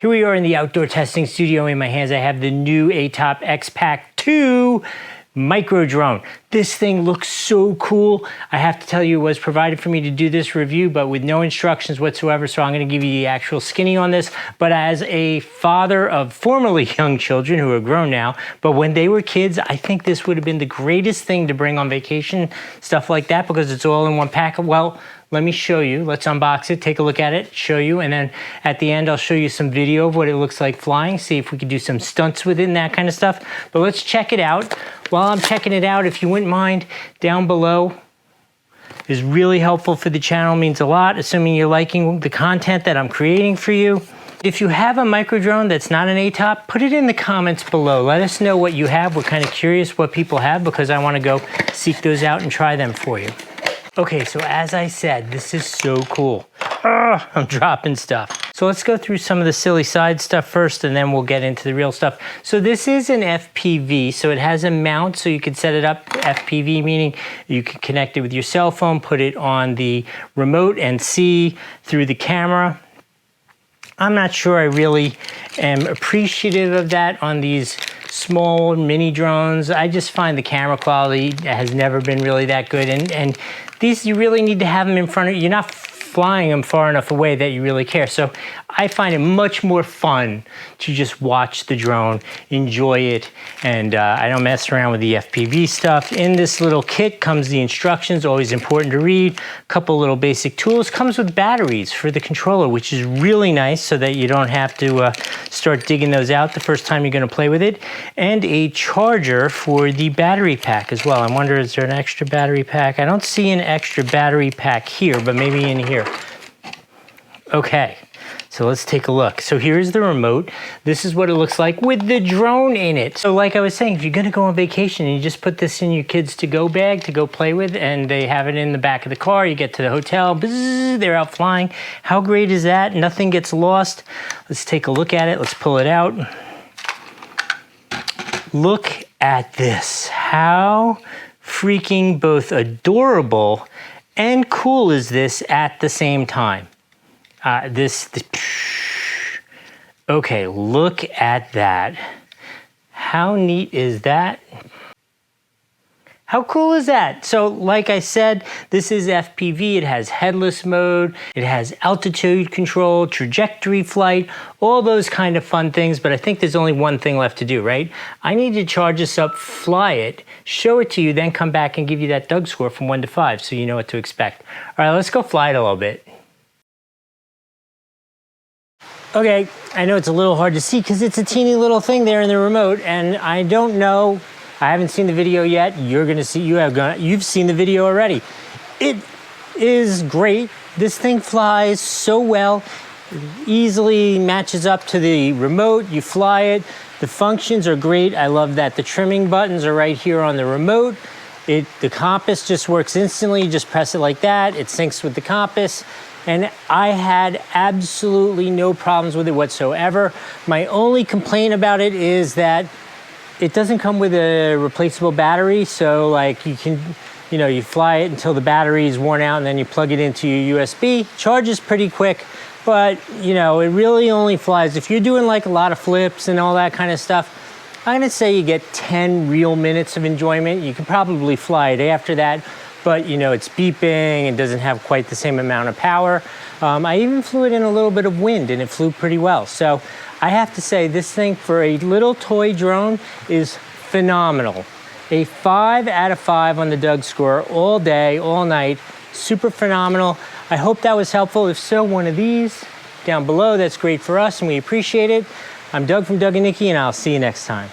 Here we are in the outdoor testing studio. In my hands, I have the new ATOP X-Pac 2 micro drone. This thing looks so cool. I have to tell you, it was provided for me to do this review, but with no instructions whatsoever, so I'm gonna give you the actual skinny on this. But as a father of formerly young children who are grown now, but when they were kids, I think this would have been the greatest thing to bring on vacation, stuff like that, because it's all in one pack. Well, let me show you. Let's unbox it, take a look at it, show you, and then at the end I'll show you some video of what it looks like flying, see if we can do some stunts with it and that kind of stuff. But let's check it out. While I'm checking it out, if you wouldn't mind, down below is really helpful for the channel, means a lot, assuming you're liking the content that I'm creating for you. If you have a micro drone that's not an ATOP, put it in the comments below. Let us know what you have. We're kind of curious what people have because I want to go seek those out and try them for you. Okay, so as I said, this is so cool. I'm dropping stuff. So let's go through some of the silly side stuff first, and then we'll get into the real stuff. So this is an FPV, so it has a mount, so you can set it up FPV, meaning you can connect it with your cell phone, put it on the remote and see through the camera. I'm not sure I really am appreciative of that on these small mini drones. I just find the camera quality has never been really that good, and these, you really need to have them in front of you. You're not flying them far enough away that you really care. So I find it much more fun to just watch the drone, enjoy it, and I don't mess around with the FPV stuff. In this little kit comes the instructions, always important to read. A couple little basic tools. Comes with batteries for the controller, which is really nice so that you don't have to start digging those out the first time you're going to play with it. And a charger for the battery pack as well. I wonder, is there an extra battery pack? I don't see an extra battery pack here, but maybe in here. Okay, so let's take a look. So here's the remote. This is what it looks like with the drone in it. So like I was saying, if you're gonna go on vacation and you just put this in your kids' to-go bag to go play with, and they have it in the back of the car, you get to the hotel, bzzz, they're out flying. How great is that? Nothing gets lost. Let's take a look at it. Let's pull it out. Look at this. How freaking both adorable and cool is this at the same time? Okay, look at that. How neat is that? How cool is that? So like I said, this is FPV. It has headless mode. It has altitude control, trajectory flight, all those kind of fun things. But I think there's only one thing left to do, right? I need to charge this up, fly it, show it to you, then come back and give you that Doug score from 1 to 5 so you know what to expect. All right, let's go fly it a little bit. Okay, I know it's a little hard to see because it's a teeny little thing there in the remote, and I don't know, I haven't seen the video yet. You're gonna see, you've seen the video already. It is great. This thing flies so well. It easily matches up to the remote. You fly it. The functions are great. I love that the trimming buttons are right here on the remote. The compass just works instantly. You just press it like that. It syncs with the compass. And I had absolutely no problems with it whatsoever. My only complaint about it is that it doesn't come with a replaceable battery. So like you can, you fly it until the battery is worn out and then you plug it into your USB. Charges pretty quick, but it really only flies. If you're doing like a lot of flips and all that kind of stuff, I'm gonna say you get 10 real minutes of enjoyment. You can probably fly it after that. But it's beeping and doesn't have quite the same amount of power. I even flew it in a little bit of wind and it flew pretty well. So I have to say this thing for a little toy drone is phenomenal. A 5 out of 5 on the Doug score all day, all night. Super phenomenal. I hope that was helpful. If so, one of these down below, that's great for us and we appreciate it. I'm Doug from Doug and Nikki, and I'll see you next time.